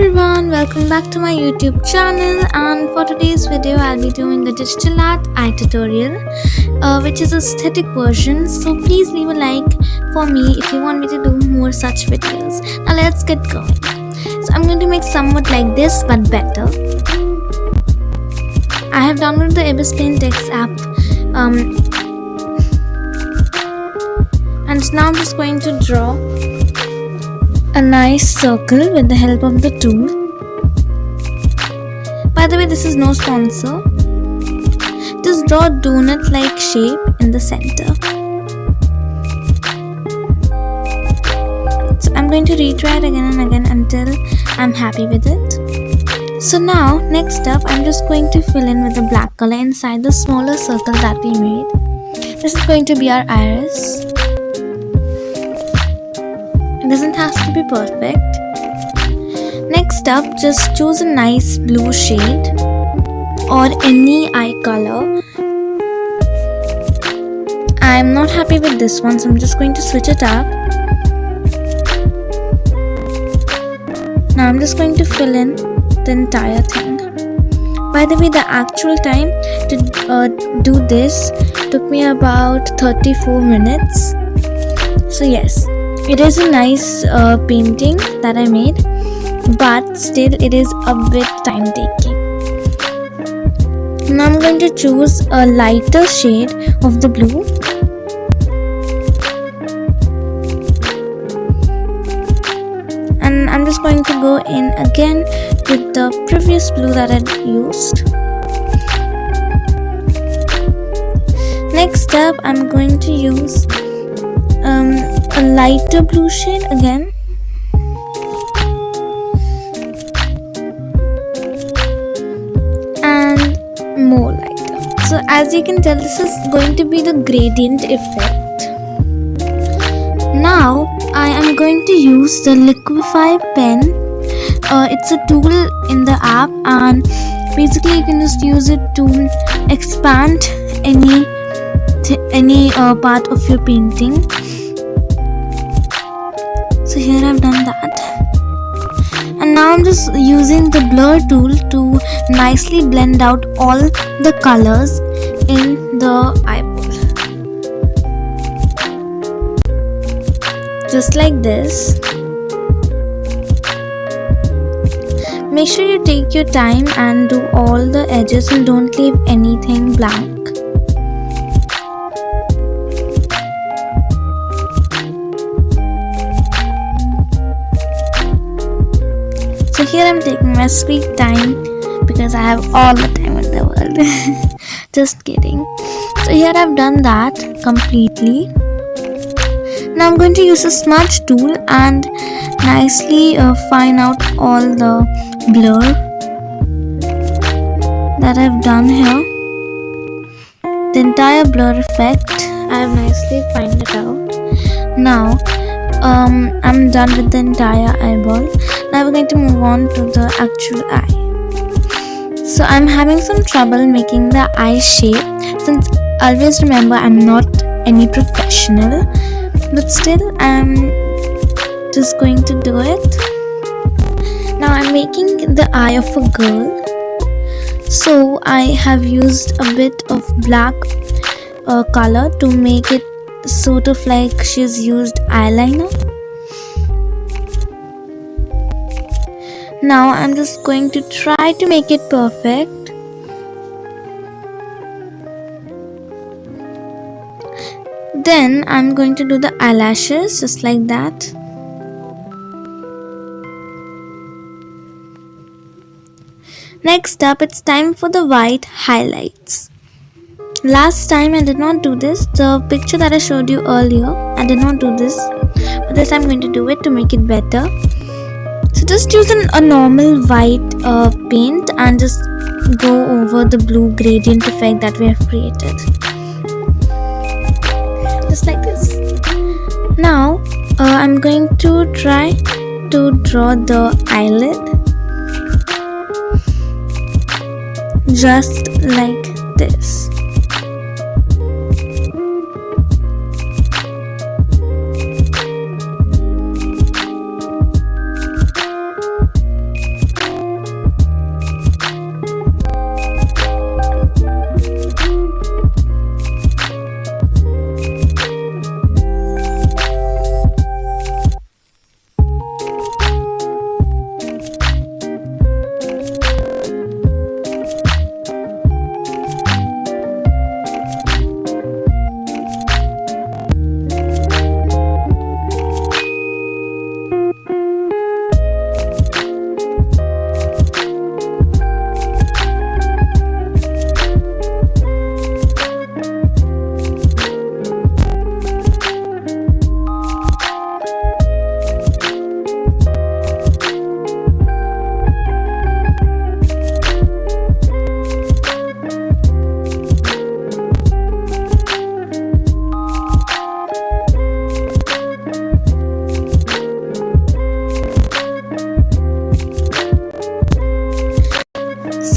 everyone, welcome back to my YouTube channel, and for today's video I'll be doing a digital art eye tutorial which is aesthetic version. So please leave a like for me if you want me to do more such videos. Now let's get going. So I'm going to make somewhat like this but better. I have downloaded the Liquify Pen text app and now I'm just going to draw a nice circle with the help of the tool. By the way, this is no sponsor. Just draw a donut like shape in the center. So I'm going to retry it again and again until I'm happy with it. So now next up I'm just going to fill in with the black color inside the smaller circle that we made. This is going to be our iris. It doesn't have to be perfect. Next up, just choose a nice blue shade or any eye color. I'm not happy with this one, so I'm just going to switch it up. Now I'm just going to fill in the entire thing. By the way, the actual time to do this took me about 34 minutes. So yes, it is a nice painting that I made, but still it is a bit time taking. Now I'm going to choose a lighter shade of the blue. And I'm just going to go in again with the previous blue that I used. Next up, I'm going to use a lighter blue shade again. And more lighter. So as you can tell, this is going to be the gradient effect. Now I am going to use the Liquify Pen. It's a tool in the app, and basically you can just use it to expand any part of your painting. So here I've done that, and now I'm just using the blur tool to nicely blend out all the colors in the eyeball, just like this. Make sure you take your time and do all the edges and don't leave anything blank. So here I'm taking my sweet time because I have all the time in the world. Just kidding. So here I've done that completely. Now I'm going to use a smudge tool and nicely fine out all the blur that I've done here. The entire blur effect I have nicely fined it out. Now I'm done with the entire eyeball. Now we're going to move on to the actual eye. So I'm having some trouble making the eye shape, since always remember I'm not any professional, but still I'm just going to do it. Now I'm making the eye of a girl, so I have used a bit of black color to make it sort of like she's used eyeliner. Now I'm just going to try to make it perfect. Then I'm going to do the eyelashes just like that. Next up, it's time for the white highlights. Last time I did not do this. The picture that I showed you earlier, I did not do this, but this time I'm going to do it to make it better. So just use a normal white paint and just go over the blue gradient effect that we have created, just like this. Now I'm going to try to draw the eyelid just like this.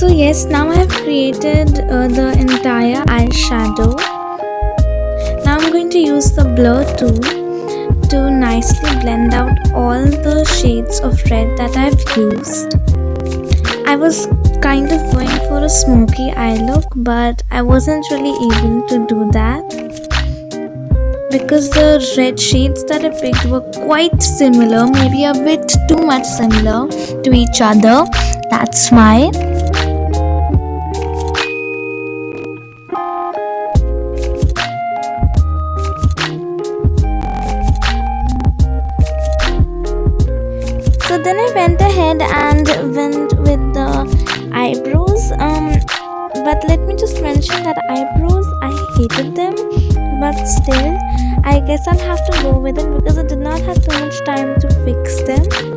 So yes, now I have created the entire eyeshadow. Now I'm going to use the blur tool to nicely blend out all the shades of red that I've used. I was kind of going for a smoky eye look, but I wasn't really able to do that because the red shades that I picked were quite similar, maybe a bit too much similar to each other. That's why. So then I went ahead and went with the eyebrows. But let me just mention that eyebrows, I hated them, but still I guess I'll have to go with it because I did not have too much time to fix them.